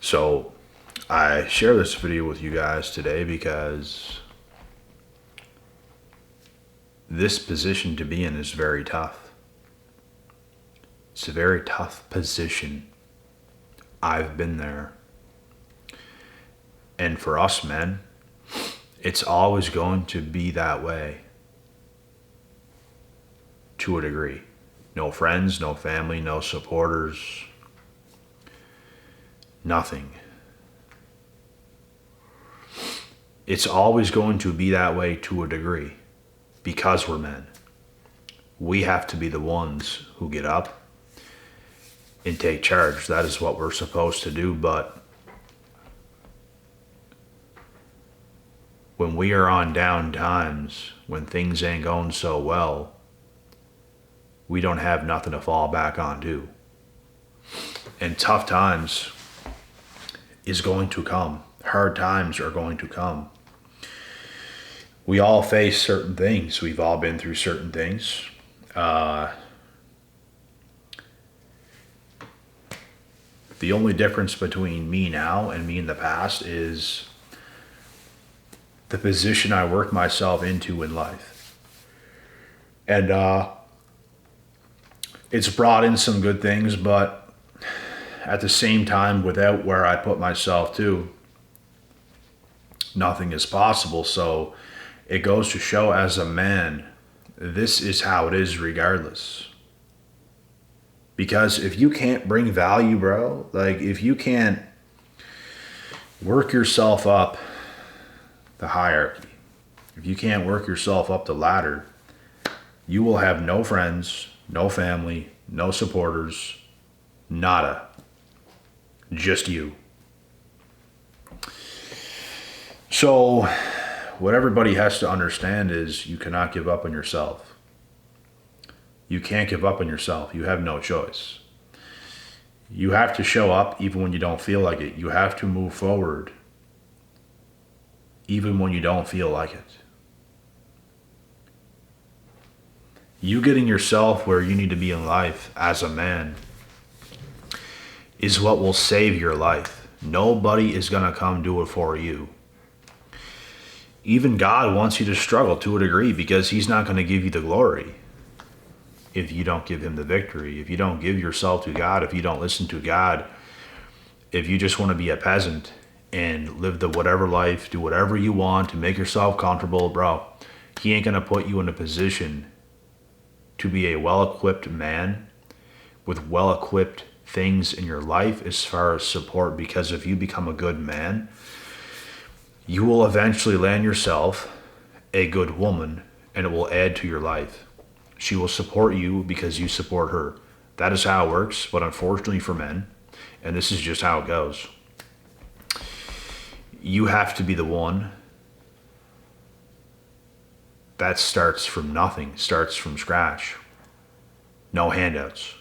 So I share this video with you guys today because this position to be in is very tough. It's a very tough position. I've been there. And for us men, it's always going to be that way to a degree. No friends, no family, no supporters, nothing. It's always going to be that way to a degree because we're men. We have to be the ones who get up and take charge. That is what we're supposed to do. But when we are on down times, when things ain't going so well, we don't have nothing to fall back on to. And tough times is going to come. Hard times are going to come. We all face certain things. We've all been through certain things. The only difference between me now and me in the past is the position I worked myself into in life. And it's brought in some good things, but at the same time, without where I put myself to, nothing is possible. So it goes to show, as a man, this is how it is regardless. Because if you can't bring value, bro, like if you can't work yourself up the hierarchy, if you can't work yourself up the ladder, you will have no friends, no family, no supporters, nada. Just you. So what everybody has to understand is you cannot give up on yourself. You can't give up on yourself. You have no choice. You have to show up even when you don't feel like it. You have to move forward even when you don't feel like it. You getting yourself where you need to be in life as a man is what will save your life. Nobody is going to come do it for you. Even God wants you to struggle to a degree because he's not going to give you the glory if you don't give him the victory, if you don't give yourself to God, if you don't listen to God, if you just want to be a peasant and live the whatever life, do whatever you want to make yourself comfortable, bro, he ain't going to put you in a position to be a well-equipped man with well-equipped things in your life as far as support. Because if you become a good man, you will eventually land yourself a good woman, and it will add to your life. She will support you because you support her. That is how it works. But unfortunately for men, and this is just how it goes, you have to be the one that starts from nothing, starts from scratch. No handouts.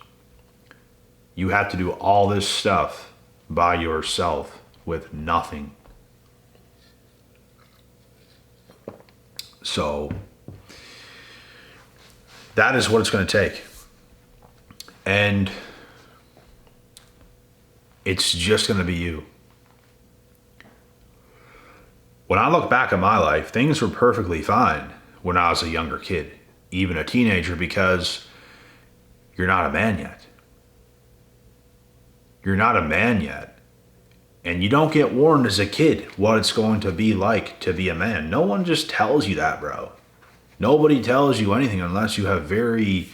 You have to do all this stuff by yourself with nothing. So that is what it's going to take. And it's just going to be you. When I look back at my life, things were perfectly fine when I was a younger kid, even a teenager, because you're not a man yet. You're not a man yet. And you don't get warned as a kid what it's going to be like to be a man. No one just tells you that, bro. Nobody tells you anything unless you have very,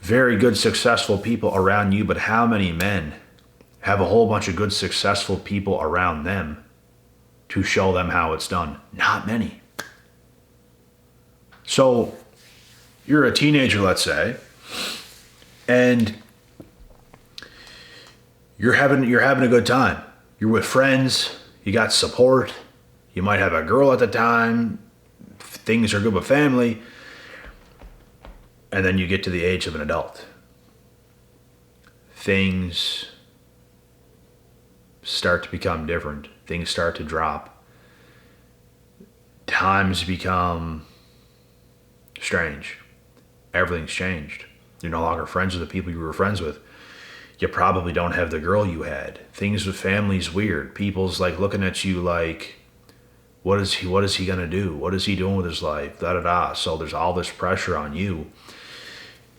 very good, successful people around you. But how many men have a whole bunch of good, successful people around them to show them how it's done? Not many. So you're a teenager, let's say, and you're having a good time. You're with friends. You got support. You might have a girl at the time. Things are good with family. And then you get to the age of an adult. Things start to become different. Things start to drop. Times become strange. Everything's changed. You're no longer friends with the people you were friends with. You probably don't have the girl you had. Things with family's weird. People's like looking at you like, what is he gonna do? What is he doing with his life? Da da da. So there's all this pressure on you.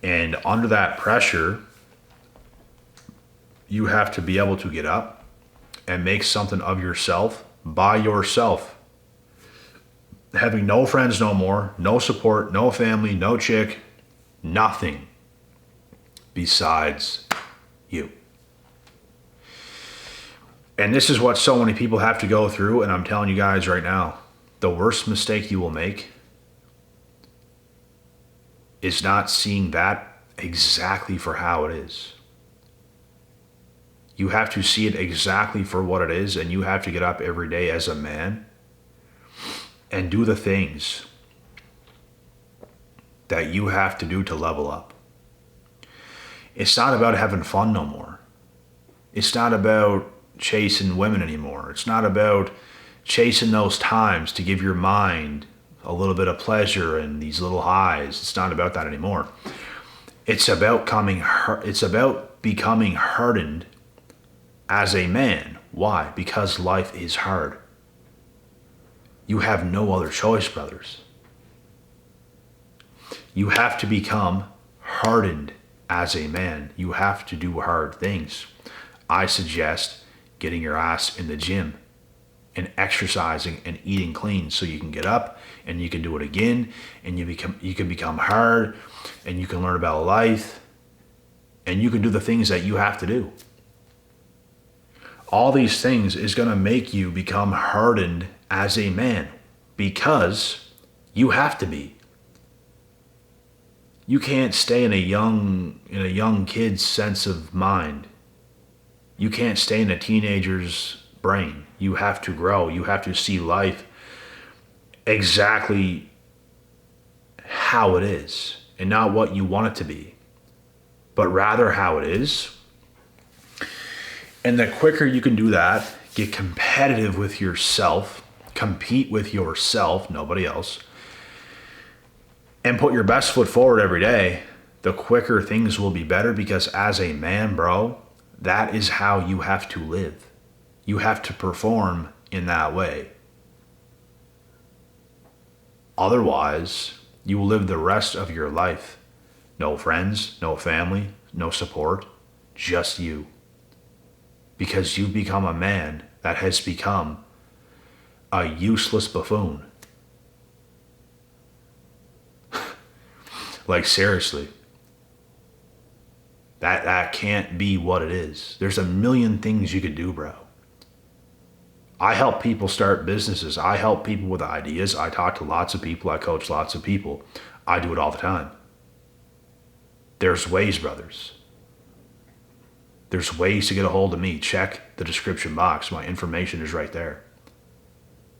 And under that pressure, you have to be able to get up and make something of yourself by yourself. Having no friends no more, no support, no family, no chick, nothing besides you. And this is what so many people have to go through, and I'm telling you guys right now, the worst mistake you will make is not seeing that exactly for how it is. You have to see it exactly for what it is, and you have to get up every day as a man and do the things that you have to do to level up. It's not about having fun no more. It's not about chasing women anymore. It's not about chasing those times to give your mind a little bit of pleasure and these little highs. It's not about that anymore. It's about becoming hardened as a man. Why? Because life is hard. You have no other choice, brothers. You have to become hardened as a man. You have to do hard things. I suggest getting your ass in the gym and exercising and eating clean so you can get up and you can do it again, and you can become hard, and you can learn about life, and you can do the things that you have to do. All these things is going to make you become hardened as a man, because you have to be. You can't stay in a young kid's sense of mind. You can't stay in a teenager's brain. You have to grow. You have to see life exactly how it is, and not what you want it to be, but rather how it is. And the quicker you can do that, get competitive with yourself, compete with yourself, nobody else, and put your best foot forward every day, the quicker things will be better, because as a man, bro, that is how you have to live. You have to perform in that way. Otherwise, you will live the rest of your life. No friends, no family, no support, just you. Because you've become a man that has become a useless buffoon. Like, seriously. That can't be what it is. There's a million things you could do, bro. I help people start businesses. I help people with ideas. I talk to lots of people. I coach lots of people. I do it all the time. There's ways, brothers. There's ways to get a hold of me. Check the description box. My information is right there.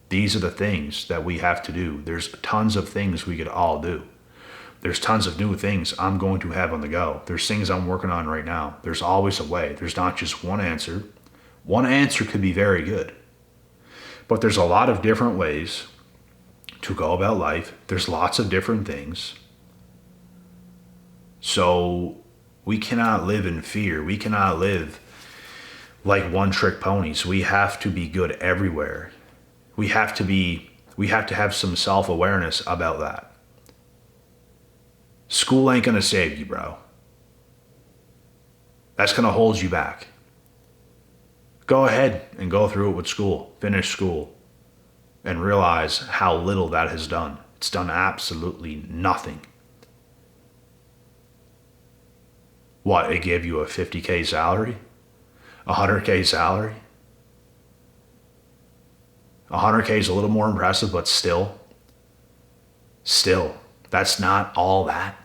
These are the things that we have to do. There's tons of things we could all do. There's tons of new things I'm going to have on the go. There's things I'm working on right now. There's always a way. There's not just one answer. One answer could be very good. But there's a lot of different ways to go about life. There's lots of different things. So we cannot live in fear. We cannot live like one-trick ponies. We have to be good everywhere. We have to have some self-awareness about that. School ain't gonna save you, bro. That's gonna hold you back. Go ahead and go through it with school. Finish school. And realize how little that has done. It's done absolutely nothing. What, it gave you a 50K salary? A 100K salary? 100K is a little more impressive, but still, that's not all that.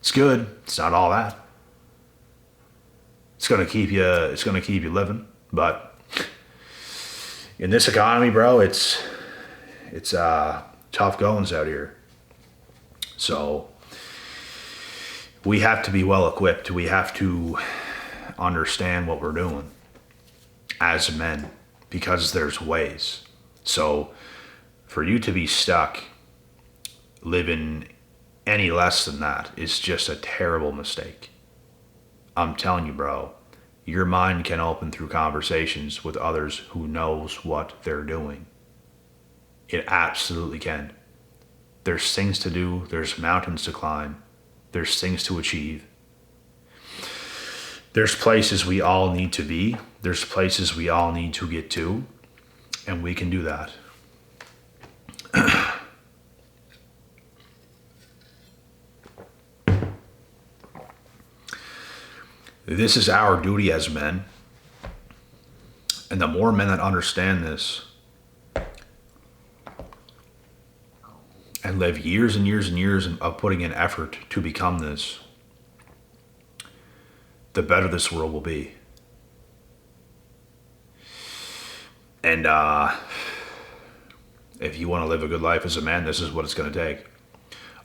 It's good. It's not all that. It's gonna keep you living. But in this economy, bro, it's tough goings out here. So we have to be well equipped. We have to understand what we're doing as men, because there's ways. So for you to be stuck living any less than that is just a terrible mistake. I'm telling you, bro, your mind can open through conversations with others who knows what they're doing. It absolutely can. There's things to do. There's mountains to climb. There's things to achieve. There's places we all need to be. There's places we all need to get to. And we can do that. This is our duty as men. And the more men that understand this and live years and years and years of putting in effort to become this, the better this world will be. And if you want to live a good life as a man, this is what it's going to take.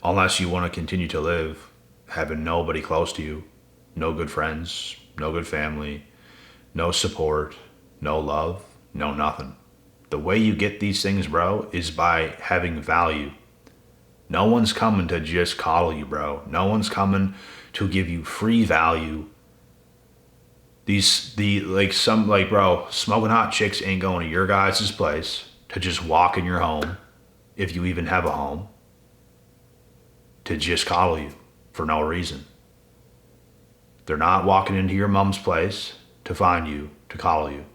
Unless you want to continue to live having nobody close to you, no good friends, no good family, no support, no love, no nothing. The way you get these things, bro, is by having value. No one's coming to just coddle you, bro. No one's coming to give you free value. Bro, smoking hot chicks ain't going to your guys' place to just walk in your home, if you even have a home, to just coddle you for no reason. They're not walking into your mom's place to find you, to coddle you.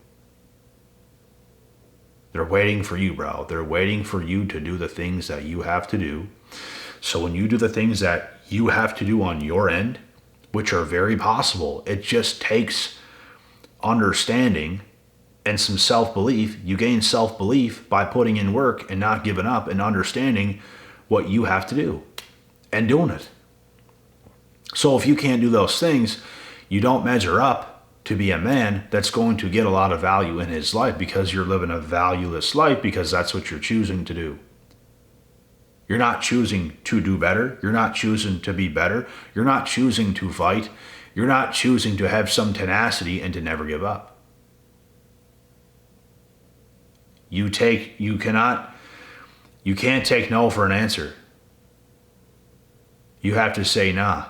They're waiting for you, bro. They're waiting for you to do the things that you have to do. So when you do the things that you have to do on your end, which are very possible, it just takes understanding and some self-belief. You gain self-belief by putting in work and not giving up and understanding what you have to do and doing it. So if you can't do those things, you don't measure up to be a man that's going to get a lot of value in his life, because you're living a valueless life because that's what you're choosing to do. You're not choosing to do better. You're not choosing to be better. You're not choosing to fight. You're not choosing to have some tenacity and to never give up. You can't take no for an answer. You have to say, nah,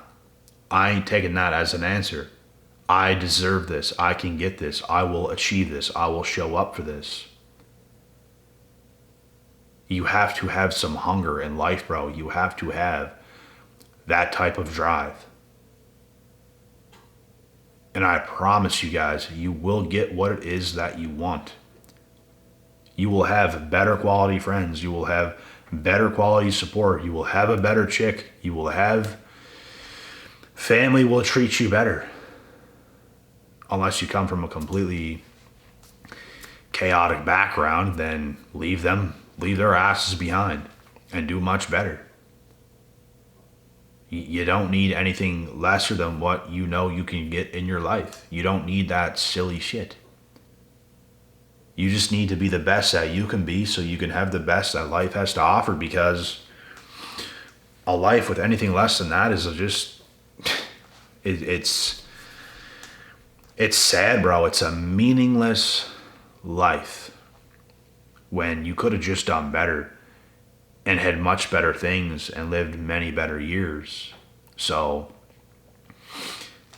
I ain't taking that as an answer. I deserve this. I can get this. I will achieve this. I will show up for this. You have to have some hunger in life, bro. You have to have that type of drive. And I promise you guys, you will get what it is that you want. You will have better quality friends. You will have better quality support. You will have a better chick. You will have family will treat you better. Unless you come from a completely chaotic background, then leave their asses behind and do much better. You don't need anything lesser than what you know you can get in your life. You don't need that silly shit. You just need to be the best that you can be so you can have the best that life has to offer, because a life with anything less than that is just, it's sad, bro. It's a meaningless life when you could have just done better and had much better things and lived many better years. So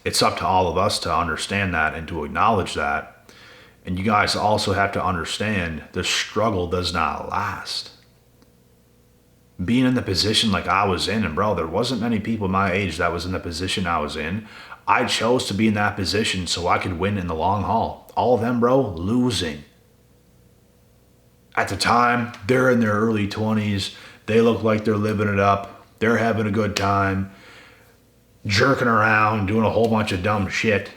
it's up to all of us to understand that and to acknowledge that. And you guys also have to understand the struggle does not last. Being in the position like I was in, and bro, there wasn't many people my age that was in the position I was in. I chose to be in that position so I could win in the long haul. All of them, bro, losing. At the time, they're in their early 20s. They look like they're living it up. They're having a good time, jerking around, doing a whole bunch of dumb shit,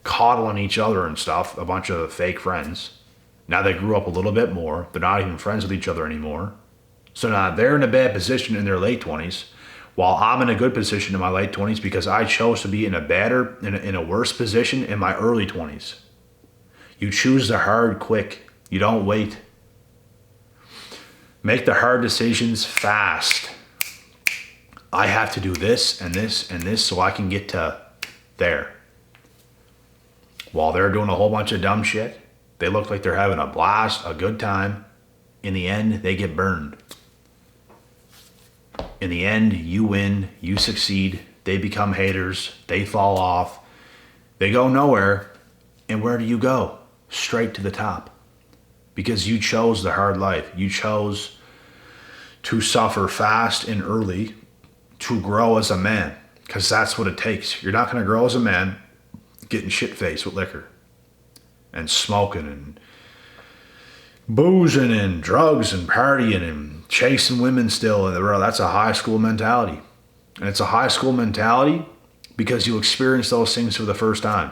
coddling each other and stuff, a bunch of fake friends. Now they grew up a little bit more. They're not even friends with each other anymore. So now they're in a bad position in their late 20s, while I'm in a good position in my late 20s because I chose to be in a worse position in my early 20s. You choose the hard quick. You don't wait. Make the hard decisions fast. I have to do this and this and this so I can get to there. While they're doing a whole bunch of dumb shit, they look like they're having a blast, a good time. In the end, they get burned. In the end, you win, you succeed, they become haters, they fall off, They go nowhere. And where do you go? Straight to the top. Because you chose the hard life. You chose to suffer fast and early to grow as a man. Because that's what it takes. You're not going to grow as a man getting shit-faced with liquor and smoking and boozing and drugs and partying and chasing women still. And that's a high school mentality. And it's a high school mentality because you experience those things for the first time.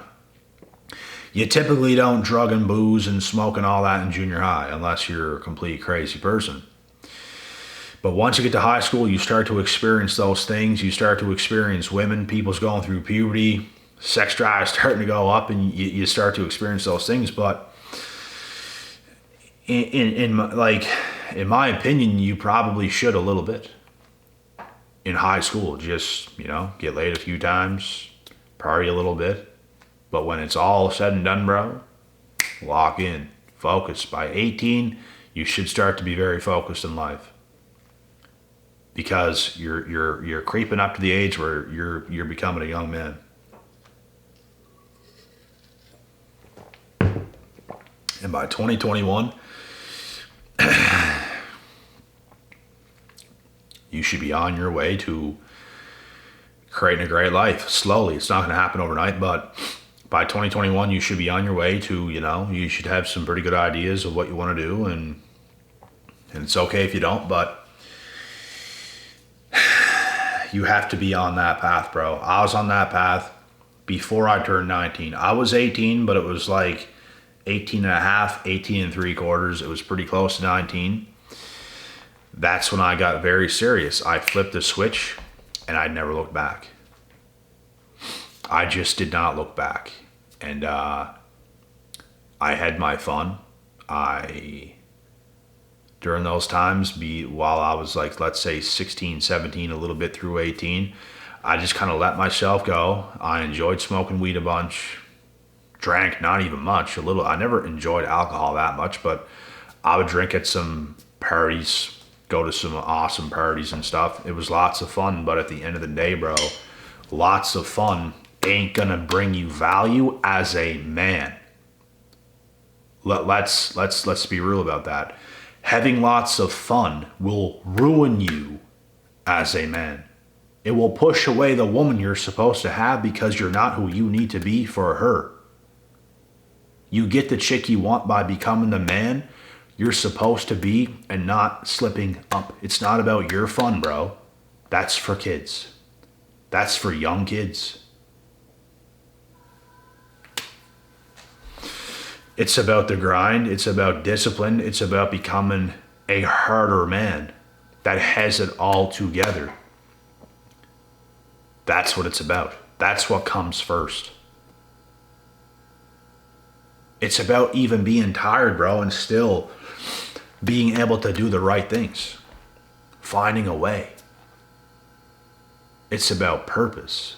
You typically don't drug and booze and smoke and all that in junior high unless you're a complete crazy person. But once you get to high school, you start to experience those things. You start to experience women, people's going through puberty, sex drive starting to go up, and you start to experience those things. But in my opinion, you probably should a little bit in high school. Just, get laid a few times, party a little bit. But when it's all said and done, bro, lock in, focus. By 18, you should start to be very focused in life, because you're creeping up to the age where you're becoming a young man. And by 2021, you should be on your way to creating a great life. Slowly, it's not going to happen overnight, but by 2021, you should be on your way to, you should have some pretty good ideas of what you want to do, and it's okay if you don't, but you have to be on that path, bro. I was on that path before I turned 19. I was 18, but it was like 18 and a half, 18 and 3/4. It was pretty close to 19. That's when I got very serious. I flipped the switch, and I never looked back. I just did not look back. And I had my fun. During those times, while I was like, let's say 16, 17, a little bit through 18, I just kind of let myself go. I enjoyed smoking weed a bunch. Drank not even much, a little. I never enjoyed alcohol that much, but I would drink at some parties, go to some awesome parties and stuff. It was lots of fun, but at the end of the day, bro, lots of fun ain't gonna bring you value as a man. Let's be real about that. Having lots of fun will ruin you as a man. It will push away the woman you're supposed to have because you're not who you need to be for her. You get the chick you want by becoming the man you're supposed to be and not slipping up. It's not about your fun, bro. That's for kids. That's for young kids. It's about the grind. It's about discipline. It's about becoming a harder man that has it all together. That's what it's about. That's what comes first. It's about even being tired, bro, and still being able to do the right things. Finding a way. It's about purpose.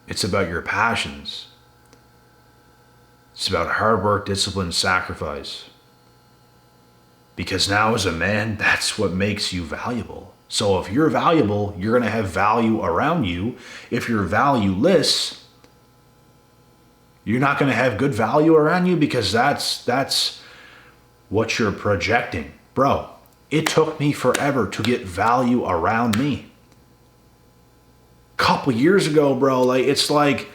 It's about your passions. It's about hard work, discipline, sacrifice. Because now as a man, that's what makes you valuable. So if you're valuable, you're going to have value around you. If you're valueless, you're not going to have good value around you, because that's what you're projecting. Bro, it took me forever to get value around me. Couple years ago, bro, it's like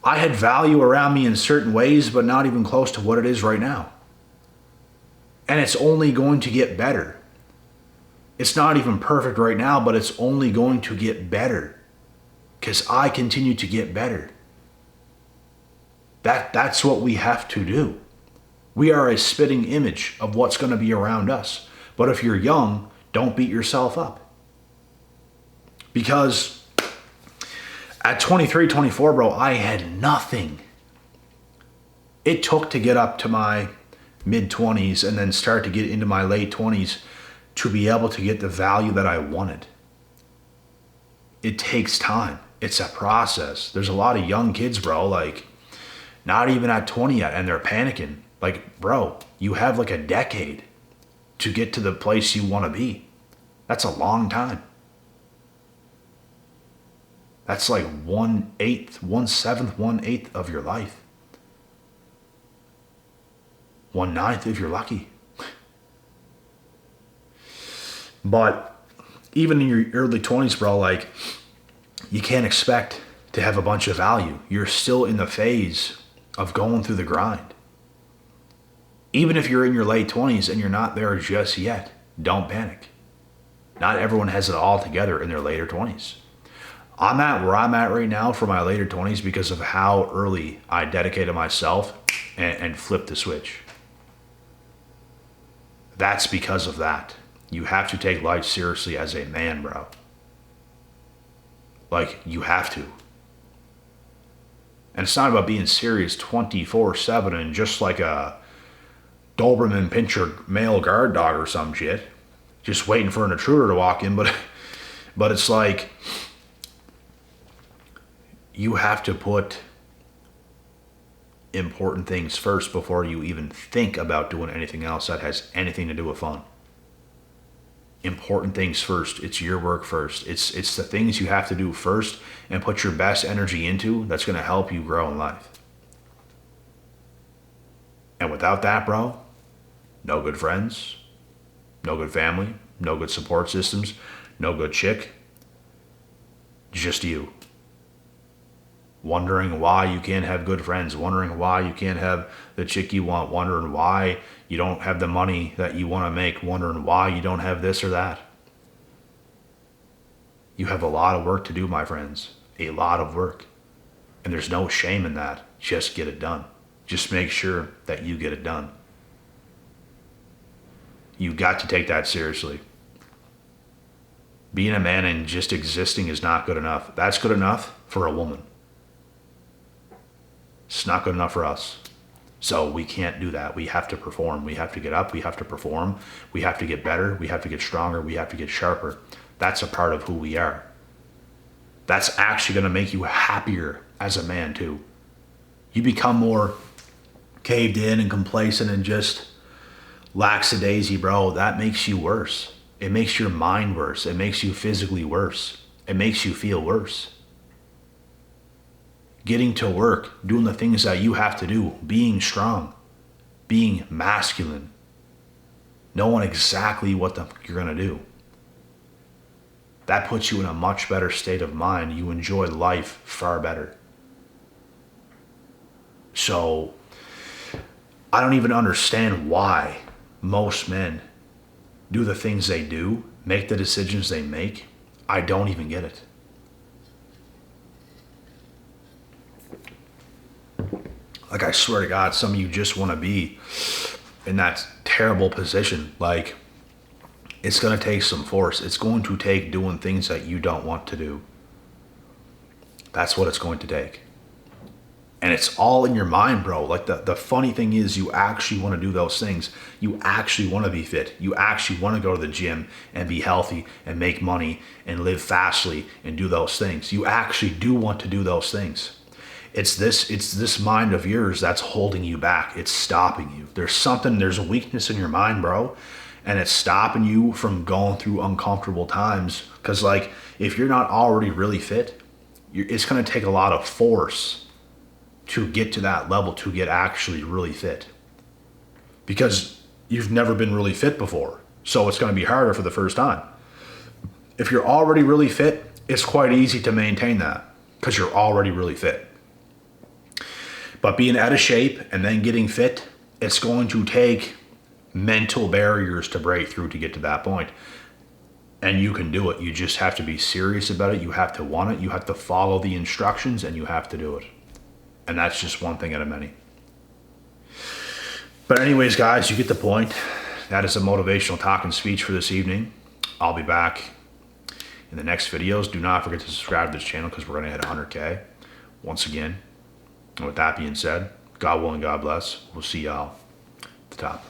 I had value around me in certain ways, but not even close to what it is right now. And it's only going to get better. It's not even perfect right now, but it's only going to get better because I continue to get better. That's what we have to do. We are a spitting image of what's going to be around us. But if you're young, don't beat yourself up. Because at 23, 24, bro, I had nothing. It took to get up to my mid-20s and then start to get into my late 20s to be able to get the value that I wanted. It takes time. It's a process. There's a lot of young kids, bro, not even at 20 yet, and they're panicking. Bro, you have a decade to get to the place you want to be. That's a long time. That's 1/8 of your life. 1/9 if you're lucky. But even in your early 20s, bro, like, you can't expect to have a bunch of value. You're still in the phase of going through the grind. Even if you're in your late 20s and you're not there just yet, don't panic. Not everyone has it all together in their later 20s. I'm at where I'm at right now for my later 20s because of how early I dedicated myself and flipped the switch. That's because of that. You have to take life seriously as a man, bro. Like, you have to. And it's not about being serious 24/7 and just like a Doberman Pinscher male guard dog or some shit, just waiting for an intruder to walk in. But it's like, you have to put important things first before you even think about doing anything else that has anything to do with fun. Important things first. It's your work first. It's the things you have to do first and put your best energy into that's going to help you grow in life. And without that, bro, no good friends, no good family, no good support systems, no good chick, just you. Wondering why you can't have good friends, wondering why you can't have the chick you want, wondering why you don't have the money that you want to make, wondering why you don't have this or that. You have a lot of work to do, my friends. A lot of work. And there's no shame in that. Just get it done. Just make sure that you get it done. You got to take that seriously. Being a man and just existing is not good enough. That's good enough for a woman. It's not good enough for us. So we can't do that. We have to perform. We have to get up. We have to perform. We have to get better. We have to get stronger. We have to get sharper. That's a part of who we are. That's actually going to make you happier as a man too. You become more caved in and complacent and just lackadaisy, bro. That makes you worse. It makes your mind worse. It makes you physically worse. It makes you feel worse. Getting to work, doing the things that you have to do, being strong, being masculine, knowing exactly what you're going to do. That puts you in a much better state of mind. You enjoy life far better. So, I don't even understand why most men do the things they do, make the decisions they make. I don't even get it. Like, I swear to God, some of you just want to be in that terrible position. Like, it's going to take some force. It's going to take doing things that you don't want to do. That's what it's going to take. And it's all in your mind, bro. Like, the funny thing is, you actually want to do those things. You actually want to be fit. You actually want to go to the gym and be healthy and make money and live fastly and do those things. You actually do want to do those things. It's this mind of yours that's holding you back. It's stopping you. There's a weakness in your mind, bro, and it's stopping you from going through uncomfortable times. Because, like, if you're not already really fit, it's going to take a lot of force to get to that level, to get actually really fit. Because you've never been really fit before. So it's going to be harder for the first time. If you're already really fit, it's quite easy to maintain that because you're already really fit. But being out of shape and then getting fit, it's going to take mental barriers to break through to get to that point. And you can do it. You just have to be serious about it. You have to want it. You have to follow the instructions and you have to do it. And that's just one thing out of many. But anyways, guys, you get the point. That is a motivational talk and speech for this evening. I'll be back in the next videos. Do not forget to subscribe to this channel because we're going to hit 100K once again. And with that being said, God willing, God bless. We'll see y'all at the top.